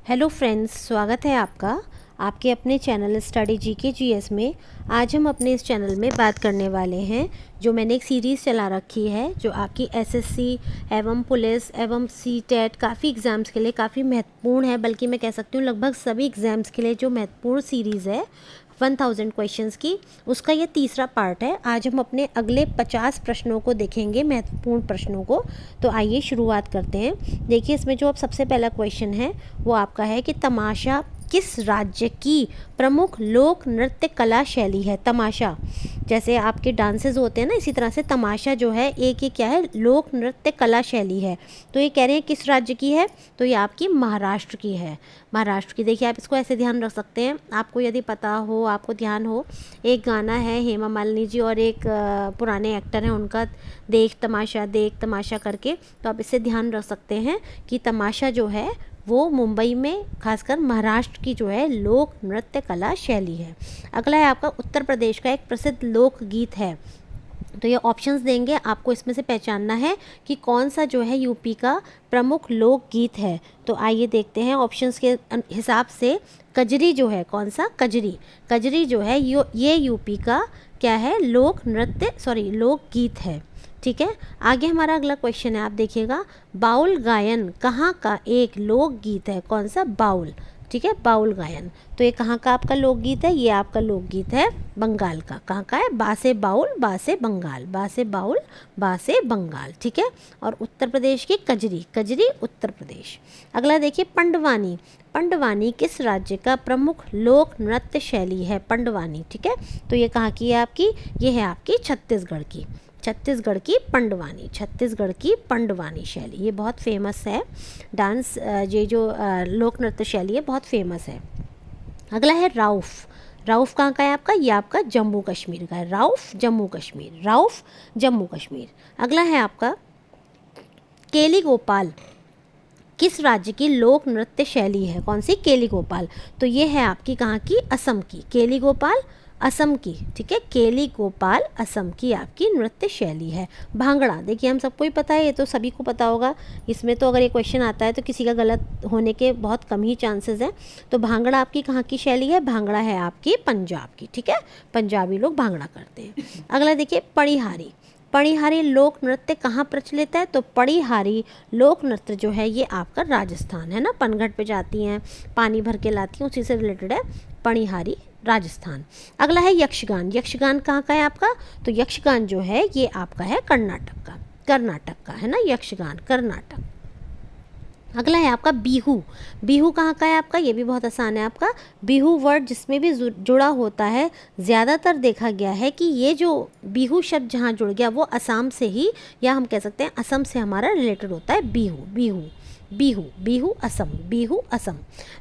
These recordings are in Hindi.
हेलो फ्रेंड्स, स्वागत है आपका आपके अपने चैनल स्टडी जीके जीएस में। आज हम अपने इस चैनल में बात करने वाले हैं जो मैंने एक सीरीज़ चला रखी है जो आपकी एसएससी एवं पुलिस एवं सीटेट काफ़ी एग्ज़ाम्स के लिए काफ़ी महत्वपूर्ण है, बल्कि मैं कह सकती हूँ लगभग सभी एग्ज़ाम्स के लिए जो महत्वपूर्ण सीरीज़ है 1000 क्वेश्चंस की, उसका ये तीसरा पार्ट है। आज हम अपने अगले 50 प्रश्नों को देखेंगे, महत्वपूर्ण प्रश्नों को। तो आइए शुरुआत करते हैं। देखिए, इसमें जो अब सबसे पहला क्वेश्चन है वो आपका है कि तमाशा किस राज्य की प्रमुख लोक नृत्य कला शैली है। तमाशा जैसे आपके डांसेस होते हैं ना, इसी तरह से तमाशा जो है एक ये क्या है, लोक नृत्य कला शैली है। तो ये कह रहे हैं किस राज्य की है, तो ये आपकी महाराष्ट्र की है। महाराष्ट्र की। देखिए, आप इसको ऐसे ध्यान रख सकते हैं, आपको यदि पता हो, आपको ध्यान हो, एक गाना है हेमा मालिनी जी और एक पुराने एक्टर हैं उनका, देख तमाशा करके। तो आप इससे ध्यान रख सकते हैं कि तमाशा जो है वो मुंबई में, खासकर महाराष्ट्र की जो है लोक नृत्य कला शैली है। अगला है आपका उत्तर प्रदेश का एक प्रसिद्ध लोकगीत है। तो ये ऑप्शंस देंगे, आपको इसमें से पहचानना है कि कौन सा जो है यूपी का प्रमुख लोकगीत है। तो आइए देखते हैं ऑप्शंस के हिसाब से। कजरी जो है, कौन सा, कजरी जो है ये यूपी का क्या है, लोकगीत है। ठीक है। आगे हमारा अगला क्वेश्चन है, आप देखिएगा, बाउल गायन कहाँ का एक लोकगीत है। कौन सा, बाउल। ठीक है, बाउल गायन। तो ये कहाँ का आपका लोकगीत है, ये आपका लोकगीत है बंगाल का। कहाँ का है, बासे बाउल बासे बंगाल, बासे बाउल बासे बंगाल। ठीक है। और उत्तर प्रदेश की कजरी उत्तर प्रदेश। अगला देखिए, पंडवानी किस राज्य का प्रमुख लोक नृत्य शैली है। पंडवानी, ठीक है। तो ये कहाँ की है आपकी, ये है आपकी छत्तीसगढ़ की पंडवानी शैली। ये बहुत फेमस है डांस, ये जो लोक नृत्य शैली है बहुत फेमस है। अगला है राउफ कहाँ का है आपका, ये आपका जम्मू कश्मीर का है। राउफ जम्मू कश्मीर। अगला है आपका केली गोपाल किस राज्य की लोक नृत्य शैली है। कौन सी, केली गोपाल। तो ये है आपकी कहाँ की, असम की। केली गोपाल असम की। ठीक है, केली गोपाल असम की आपकी नृत्य शैली है। भांगड़ा, देखिए हम सबको ही पता है, ये तो सभी को पता होगा। इसमें तो अगर ये क्वेश्चन आता है तो किसी का गलत होने के बहुत कम ही चांसेस हैं। तो भांगड़ा आपकी कहाँ की शैली है, भांगड़ा है आपकी पंजाब की। ठीक है, पंजाबी लोग भांगड़ा करते हैं। अगला देखिए, पणिहारी लोक नृत्य कहाँ प्रचलित है। तो पणिहारी लोक नृत्य जो है ये आपका राजस्थान है ना, पनघट पे जाती हैं, पानी भर के लाती हैं, उसी से रिलेटेड है पणिहारी, राजस्थान। अगला है यक्षगान कहाँ का है आपका, तो यक्षगान जो है ये आपका है कर्नाटक का है ना, यक्षगान कर्नाटक। अगला है आपका बिहू कहाँ का है आपका, ये भी बहुत आसान है आपका। बिहू वर्ड जिसमें भी जुड़ा होता है, ज़्यादातर देखा गया है कि ये जो बिहू शब्द जहाँ जुड़ गया वो असम से ही, या हम कह सकते हैं असम से हमारा रिलेटेड होता है। बिहू असम।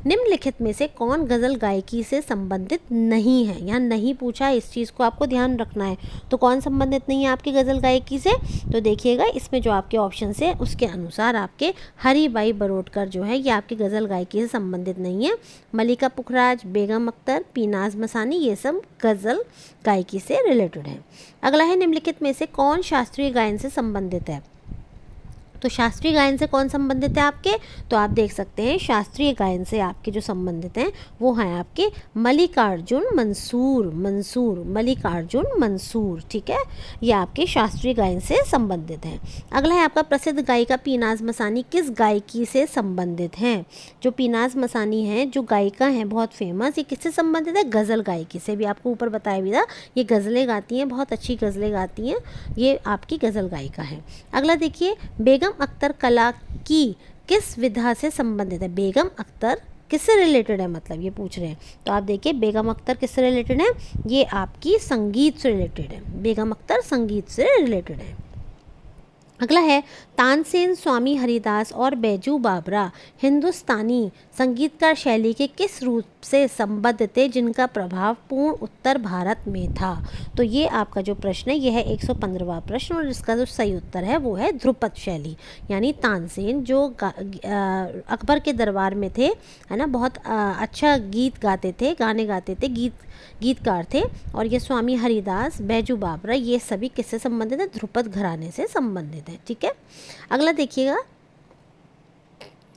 निम्नलिखित में से कौन गज़ल गायकी से संबंधित नहीं है। यहाँ नहीं पूछा है, इस चीज़ को आपको ध्यान रखना है। तो कौन संबंधित नहीं है आपकी गज़ल गायकी से, तो देखिएगा इसमें जो आपके ऑप्शन है उसके अनुसार आपके हरीबाई बरोडकर जो है ये आपकी गज़ल गायकी से संबंधित नहीं है। मलिका पुखराज, बेगम अख्तर, पीनाज मसानी, ये सब गज़ल गायकी से रिलेटेड है। अगला है, निम्नलिखित में से कौन शास्त्रीय गायन से संबंधित है। तो शास्त्रीय गायन से कौन संबंधित है आपके, तो आप देख सकते हैं शास्त्रीय गायन से आपके जो संबंधित हैं वो हैं आपके मल्लिकार्जुन मंसूर। ठीक है, ये आपके शास्त्रीय गायन से संबंधित हैं। अगला है आपका प्रसिद्ध गायिका पीनाज मसानी किस गायकी से संबंधित हैं। जो पीनाज मसानी हैं, जो गायिका हैं बहुत फेमस, ये किससे संबंधित है, गज़ल गायकी से। भी आपको ऊपर बताया भी था, ये गज़लें गाती हैं, बहुत अच्छी गज़लें गाती हैं, ये आपकी गज़ल गायिका है। अगला देखिए, बेगम अख्तर कला की किस विधा से संबंधित है। बेगम अख्तर किससे रिलेटेड है, मतलब ये पूछ रहे हैं। तो आप देखिए, बेगम अख्तर किससे रिलेटेड है, ये आपकी संगीत से रिलेटेड है। बेगम अख्तर संगीत से रिलेटेड है। अगला है, तानसेन, स्वामी हरिदास और बैजू बावरा हिंदुस्तानी संगीतकार शैली के किस रूप से संबद्ध थे जिनका प्रभाव पूर्ण उत्तर भारत में था। तो ये आपका जो प्रश्न है ये है 115वां प्रश्न, और इसका जो सही उत्तर है वो है ध्रुपद शैली। यानी तानसेन जो अकबर के दरबार में थे, है ना, बहुत अच्छा गीत गाते थे, गाने गाते थे, गीतकार थे। और ये स्वामी हरिदास, बैजू बावरा, ये सभी किससे संबंधित है, ध्रुपद घराने से संबंधित है। ठीक है। अगला देखिएगा,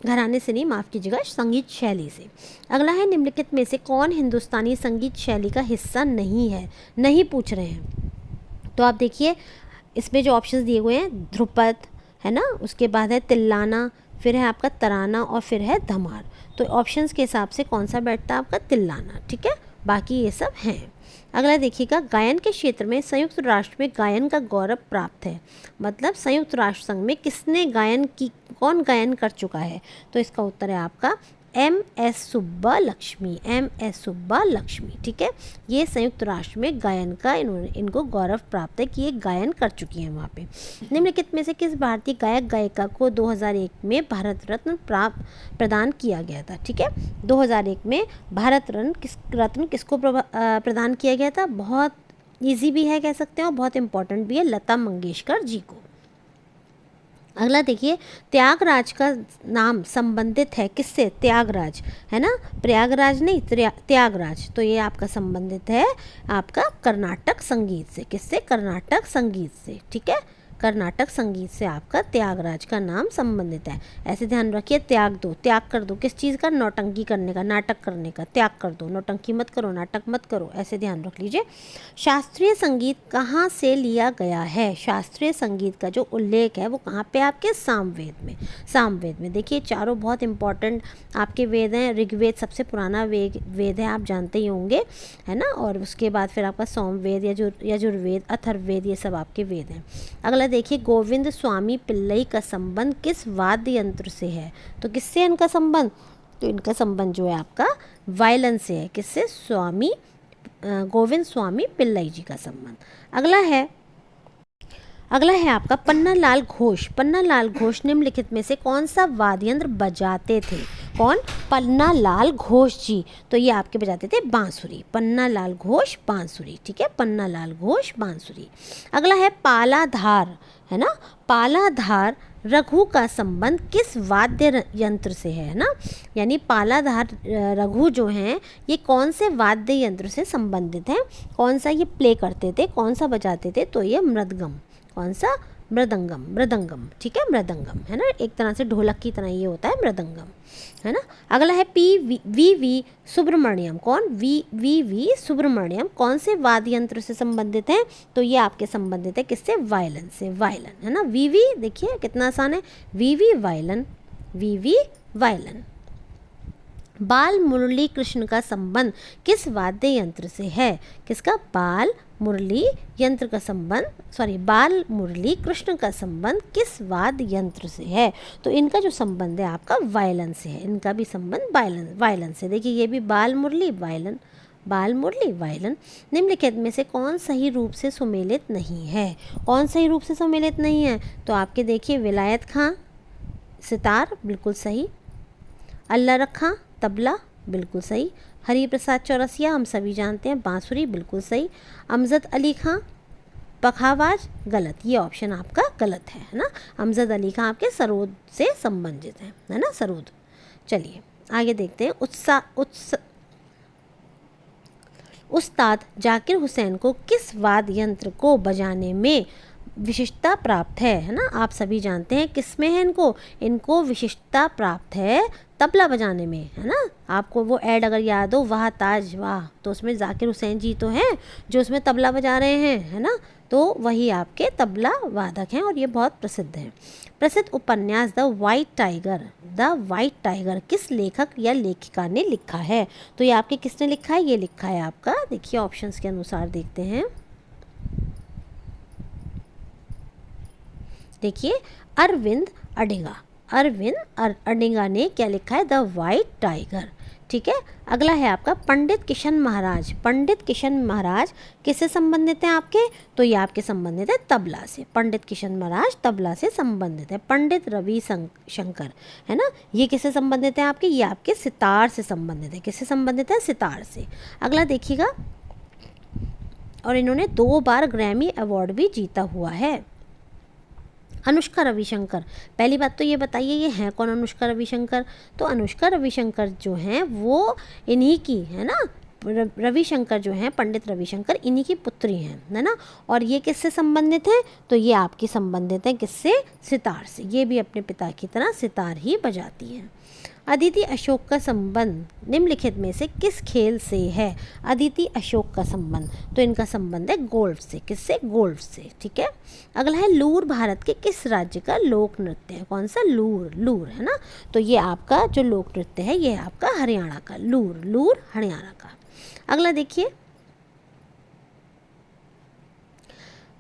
घराने से नहीं, माफ़ कीजिएगा, संगीत शैली से। अगला है निम्नलिखित में से कौन हिंदुस्तानी संगीत शैली का हिस्सा नहीं है, नहीं पूछ रहे हैं। तो आप देखिए इसमें जो ऑप्शंस दिए हुए हैं, ध्रुपद है ना, उसके बाद है तिल्लाना, फिर है आपका तराना और फिर है धमार। तो ऑप्शंस के हिसाब से कौन सा बैठता है आपका, तिल्लाना, ठीक है, बाकी ये सब हैं। अगला देखिएगा, गायन के क्षेत्र में संयुक्त राष्ट्र में गायन का गौरव प्राप्त है, मतलब संयुक्त राष्ट्र संघ में किसने गायन की, कौन गायन कर चुका है। तो इसका उत्तर है आपका MS सुब्बा लक्ष्मी, MS सुब्बा लक्ष्मी, ठीक है। ये संयुक्त राष्ट्र में गायन का इनको गौरव प्राप्त है कि ये गायन कर चुकी हैं वहाँ पे। निम्नलिखित में से किस भारतीय गायक गायिका को 2001 में भारत रत्न प्रदान किया गया था, ठीक है। 2001 में भारत रत्न किसको प्रदान किया गया था, बहुत ईजी भी है कह सकते हैं और बहुत इंपॉर्टेंट भी है, लता मंगेशकर जी को। अगला देखिए, त्यागराज का नाम संबंधित है किससे, त्यागराज है ना, प्रयागराज नहीं, त्यागराज। तो ये आपका संबंधित है आपका कर्नाटक संगीत से, किससे, कर्नाटक संगीत से, ठीक है। कर्नाटक संगीत से आपका त्यागराज का नाम संबंधित है। ऐसे ध्यान रखिए, त्याग दो, त्याग कर दो, किस चीज़ का, नौटंकी करने का, नाटक करने का, त्याग कर दो, नौटंकी मत करो, नाटक मत करो, ऐसे ध्यान रख लीजिए। शास्त्रीय संगीत कहाँ से लिया गया है, शास्त्रीय संगीत का जो उल्लेख है वो कहाँ पे, आपके सामवेद में। सामवेद में देखिए, चारों बहुत इंपॉर्टेंट आपके वेद हैं। ऋग्वेद सबसे पुराना वेद है, आप जानते ही होंगे, है ना, और उसके बाद फिर आपका सोमवेद, यजुर्वेद, अथर्ववेद, ये सब आपके वेद हैं। अगला देखिए, गोविंद स्वामी पिल्लई का संबंध किस वाद्य यंत्र से है। तो किससे है इनका संबंध, तो इनका संबंध जो है आपका वायलिन से है, किससे, गोविंद स्वामी पिल्लई जी का संबंध। अगला है आपका पन्नालाल घोष। पन्नालाल घोष निम्नलिखित में से कौन सा वाद्य यंत्र बजाते थे, कौन, पन्नालाल घोष जी। तो ये आपके बजाते थे बांसुरी, पन्नालाल घोष बांसुरी, ठीक है, पन्नालाल घोष बांसुरी। अगला है पालाधार, है ना, पालाधार रघु का संबंध किस वाद्य यंत्र से है ना, यानी पालाधार रघु जो हैं ये कौन से वाद्य यंत्र से संबंधित हैं, कौन सा ये प्ले करते थे, कौन सा बजाते थे। तो ये मृदगम, कौन सा, मृदंगम, ठीक है, मृदंगम है ना, एक तरह से ढोलक की तरह ये होता है मृदंगम, है ना। अगला है वी सुब्रमण्यम, कौन, वी सुब्रमण्यम कौन से वाद्य यंत्र से संबंधित हैं। तो ये आपके संबंधित है किससे, वायलिन से, वायलिन, है ना। वी देखिए कितना आसान है, वी वायलिन। बाल मुरली कृष्ण का संबंध किस वाद्य यंत्र से है, किसका, बाल मुरली यंत्र का संबंध, बाल मुरली कृष्ण का संबंध किस वाद्य यंत्र से है। तो इनका जो संबंध है आपका वायलिन से है, इनका भी संबंध वायलिन से। देखिए ये भी बाल मुरली वायलिन, बाल मुरली वायलिन। निम्नलिखित में से कौन सही रूप से सुमेलित नहीं है, कौन सही रूप से सुमेलित नहीं है। तो आपके देखिए, विलायत खां सितार, बिल्कुल सही, अल्लाह रखा तबला, बिल्कुल सही, हरि प्रसाद चौरसिया हम सभी जानते हैं बांसुरी, बिल्कुल सही, अमजद अली खां पखावाज, गलत, ये ऑप्शन आपका गलत है ना। अमजद अली खां आपके सरोद से संबंधित है ना, सरोद। चलिए आगे देखते हैं, उस्ताद जाकिर हुसैन को किस वाद्य यंत्र को बजाने में विशिष्टता प्राप्त है ना। आप सभी जानते हैं किस में है, इनको विशिष्टता प्राप्त है तबला बजाने में, है ना। आपको वो ऐड अगर याद हो, वाह ताज वाह, तो उसमें जाकिर हुसैन जी तो हैं जो उसमें तबला बजा रहे हैं, है ना। तो वही आपके तबला वादक हैं और ये बहुत प्रसिद्ध हैं। प्रसिद्ध उपन्यास द वाइट टाइगर किस लेखक या लेखिका ने लिखा है। तो ये आपके किसने लिखा है, ये लिखा है आपका, देखिए ऑप्शंस के अनुसार देखते हैं। देखिए अरविंद अडिगा ने क्या लिखा है, द वाइट टाइगर, ठीक है। अगला है आपका पंडित किशन महाराज किससे संबंधित हैं आपके। तो ये आपके संबंधित है तबला से, पंडित किशन महाराज तबला से संबंधित है। पंडित रवि शंकर, है ना, ये किससे संबंधित है आपके, ये आपके सितार से संबंधित है, किससे संबंधित है, सितार से। अगला देखिएगा, और इन्होंने 2 बार ग्रैमी अवार्ड भी जीता हुआ है। अनुष्का रविशंकर, पहली बात तो ये बताइए ये हैं कौन अनुष्का रविशंकर। तो अनुष्का रविशंकर जो हैं वो इन्हीं की, है ना, रविशंकर जो हैं, पंडित रविशंकर, इन्हीं की पुत्री हैं, है ना। और ये किससे संबंधित हैं, तो ये आपकी संबंधित हैं किससे, सितार से। ये भी अपने पिता की तरह सितार ही बजाती हैं। अदिति अशोक का संबंध निम्नलिखित में से किस खेल से है। अदिति अशोक का संबंध, तो इनका संबंध है गोल्फ से। किससे, गोल्फ से, ठीक है। अगला है लूर भारत के किस राज्य का लोक नृत्य है। कौन सा, लूर, लूर, है ना। तो ये आपका जो लोक नृत्य है ये है आपका हरियाणा का, लूर, लूर हरियाणा का। अगला देखिए,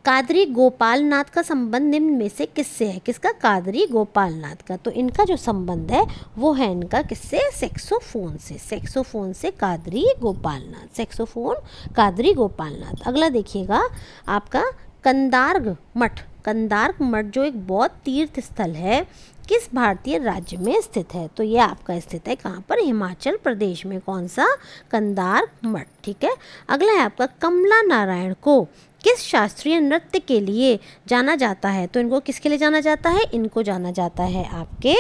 कादरी गोपाल नाथ का संबंध निम्न में से किससे है। किसका, कादरी गोपाल नाथ का। तो इनका जो संबंध है वो है इनका किससे, सैक्सोफोन से। सैक्सोफोन से कादरी गोपाल नाथ, सैक्सोफोन कादरी गोपाल नाथ। अगला देखिएगा आपका कंदार्ग मठ। कंदार्ग मठ जो एक बौद्ध तीर्थ स्थल है किस भारतीय राज्य में स्थित है। तो ये आपका स्थित है कहाँ पर, हिमाचल प्रदेश में। कौन सा, कंदार्ग मठ, ठीक है। अगला है आपका कमला नारायण को किस शास्त्रीय नृत्य के लिए जाना जाता है। तो इनको किसके लिए जाना जाता है, इनको जाना जाता है आपके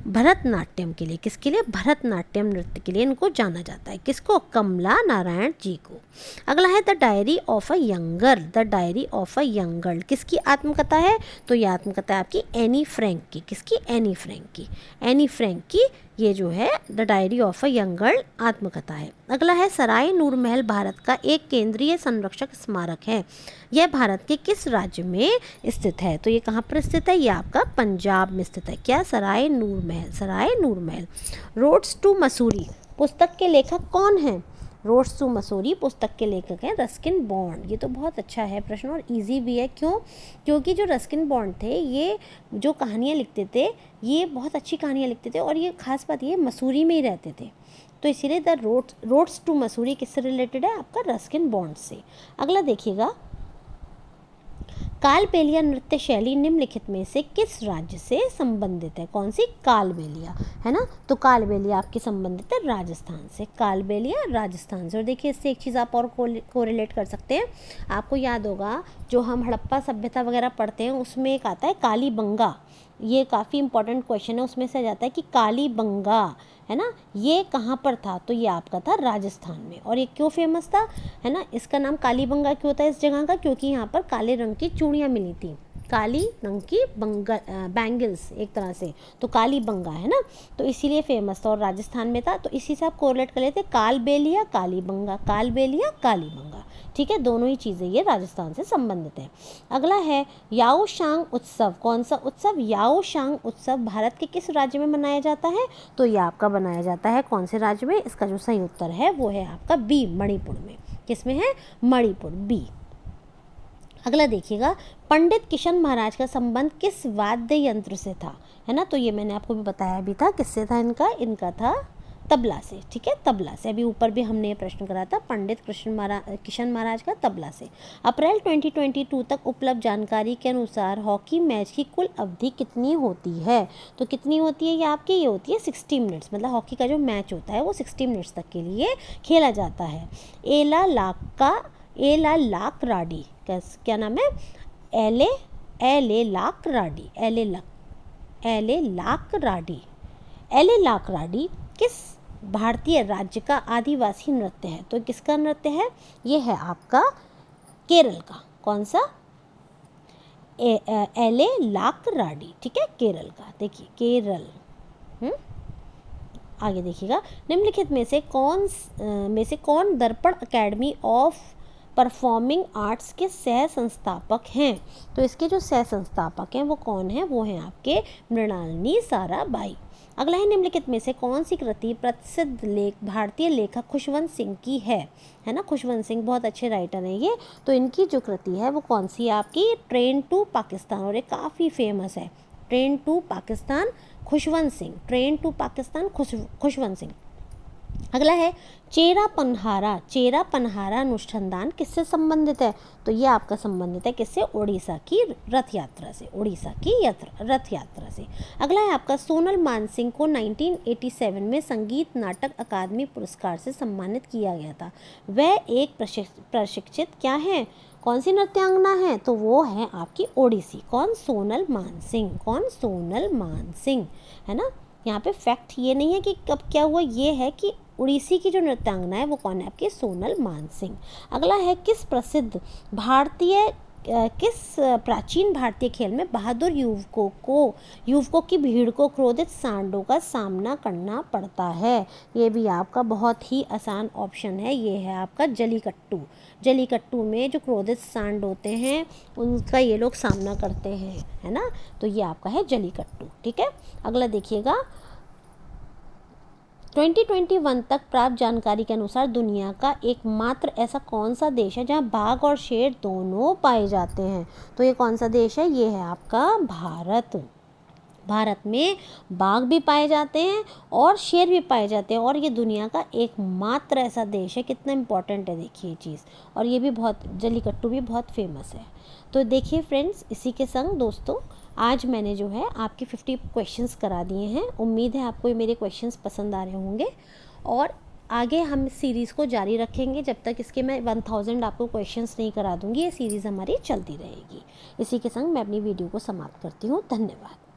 भरतनाट्यम के लिए। किसके लिए, भरतनाट्यम नृत्य के लिए इनको जाना जाता है। किसको, कमला नारायण जी को। अगला है the diary of a young girl. The diary of a young girl किसकी आत्मकथा है, तो ये आत्मकथा है आपकी एनी फ्रैंक की। किसकी, एनी फ्रैंक की। एनी फ्रैंक की ये जो है the diary of a young girl आत्मकथा है। अगला है सराय नूर महल भारत का एक केंद्रीय संरक्षक स्मारक है। यह भारत के किस राज्य में स्थित है। तो ये कहाँ पर स्थित है, ये आपका पंजाब में स्थित है। क्या, सराय नूर महल, सराय नूर महल। रोड्स टू मसूरी पुस्तक के लेखक कौन हैं। रोड्स टू मसूरी पुस्तक के लेखक हैं रस्किन बॉन्ड। ये तो बहुत अच्छा है प्रश्न और इजी भी है। क्यों, क्योंकि जो रस्किन बॉन्ड थे ये जो कहानियाँ लिखते थे ये बहुत अच्छी कहानियाँ लिखते थे और ये खास बात ये मसूरी में ही रहते थे। तो इसीलिए द रोड्स टू मसूरी किससे रिलेटेड है, आपका रस्किन बॉन्ड से। अगला देखिएगा, कालबेलिया नृत्य शैली निम्नलिखित में से किस राज्य से संबंधित है। कौन सी, कालबेलिया, है ना। तो कालबेलिया आपकी संबंधित है राजस्थान से। कालबेलिया राजस्थान से। और देखिए इससे एक चीज़ आप और कोरिलेट कर सकते हैं। आपको याद होगा जो हम हड़प्पा सभ्यता वगैरह पढ़ते हैं उसमें एक आता है कालीबंगा। ये काफ़ी इंपॉर्टेंट क्वेश्चन है, उसमें से आ जाता है कि कालीबंगा, है ना, ये कहाँ पर था। तो ये आपका था राजस्थान में। और ये क्यों फेमस था, है ना, इसका नाम कालीबंगा क्यों था इस जगह का, क्योंकि यहाँ पर काले रंग की चूड़ियाँ मिली थी। काली रंग की बैंगल्स एक तरह से, तो कालीबंगा, है ना, तो इसीलिए फेमस था और राजस्थान में था। तो इसी से आप कोरिलेट कर लेते, कालबेलिया कालीबंगा, कालबेलिया कालीबंगा, ठीक है। दोनों ही चीज़ें ये राजस्थान से संबंधित है। अगला है याओशांग उत्सव। कौन सा उत्सव, याओशांग उत्सव भारत के किस राज्य में मनाया जाता है। तो ये आपका बनाया जाता है कौन से राज्य में। इसका जो सही उत्तर है वो है आपका बी, मणिपुर में। किस में है, मणिपुर, बी। अगला देखिएगा, पंडित किशन महाराज का संबंध किस वाद्य यंत्र से था, है ना। तो ये मैंने आपको भी बताया भी था किससे था, इनका था तबला से, ठीक है, तबला से। अभी ऊपर भी हमने ये प्रश्न करा था पंडित किशन महाराज का तबला से। अप्रैल 2022 तक उपलब्ध जानकारी के अनुसार हॉकी मैच की कुल अवधि कितनी होती है। तो कितनी होती है ये आपकी, ये होती है 60 मिनट्स। मतलब हॉकी का जो मैच होता है वो 60 मिनट्स तक के लिए खेला जाता है। एला लाक राडी, क्या नाम है, एले लाक राडी किस भारतीय राज्य का आदिवासी नृत्य है। तो किसका नृत्य है, ये है आपका केरल का। कौन सा, एले लाक राडी, ठीक है, केरल का। देखिए केरल। आगे देखिएगा, निम्नलिखित में से कौन दर्पण एकेडमी ऑफ परफॉर्मिंग आर्ट्स के सह संस्थापक हैं। तो इसके जो सह संस्थापक हैं वो कौन है, वो हैं आपके मृणालिनी साराभाई। अगला है, निम्नलिखित में से कौन सी कृति प्रसिद्ध भारतीय लेखक खुशवंत सिंह की है ना। खुशवंत सिंह बहुत अच्छे राइटर हैं ये। तो इनकी जो कृति है वो कौन सी है आपकी, ट्रेन टू पाकिस्तान। और ये काफ़ी फेमस है, train to Pakistan, Khushwant Singh, train to Pakistan, Khushwant Singh. अगला है, चेरा पनहारा अनुष्ठान किससे संबंधित है। तो ये आपका संबंधित है किससे, उड़ीसा की रथ यात्रा से, उड़ीसा की रथ यात्रा से। अगला है आपका, सोनल मानसिंह को 1987 में संगीत नाटक अकादमी पुरस्कार से सम्मानित किया गया था। वह एक प्रशिक्षित क्या है, कौन सी नृत्यांगना है। तो वो है आपकी ओडिसी। कौन, सोनल मानसिंह, कौन, सोनल मानसिंह, है ना। यहाँ पे फैक्ट ये नहीं है कि कब क्या हुआ, ये है कि उड़ीसी की जो नृत्यांगना है वो कौन है आपकी, सोनल मानसिंह। अगला है किस प्रसिद्ध भारतीय किस प्राचीन भारतीय खेल में बहादुर युवकों की भीड़ को क्रोधित सांडों का सामना करना पड़ता है। ये भी आपका बहुत ही आसान ऑप्शन है, ये है आपका जलीकट्टू। जलीकट्टू में जो क्रोधित सांड होते हैं उनका ये लोग सामना करते हैं, है ना, तो ये आपका है जलीकट्टू। ठीक है, अगला देखिएगा, 2021 तक प्राप्त जानकारी के अनुसार दुनिया का एकमात्र ऐसा कौन सा देश है जहां बाघ और शेर दोनों पाए जाते हैं। तो ये कौन सा देश है, ये है आपका भारत। भारत में बाघ भी पाए जाते हैं और शेर भी पाए जाते हैं, और ये दुनिया का एकमात्र ऐसा देश है। कितना इम्पोर्टेंट है देखिए ये चीज़, और ये भी बहुत, जलीकट्टू भी बहुत फेमस है। तो देखिए फ्रेंड्स, इसी के संग दोस्तों आज मैंने जो है आपके 50 क्वेश्चंस करा दिए हैं। उम्मीद है आपको ये मेरे क्वेश्चंस पसंद आ रहे होंगे, और आगे हम इस सीरीज़ को जारी रखेंगे जब तक इसके मैं 1000 आपको क्वेश्चंस नहीं करा दूँगी। ये सीरीज़ हमारी चलती रहेगी। इसी के संग मैं अपनी वीडियो को समाप्त करती हूँ। धन्यवाद।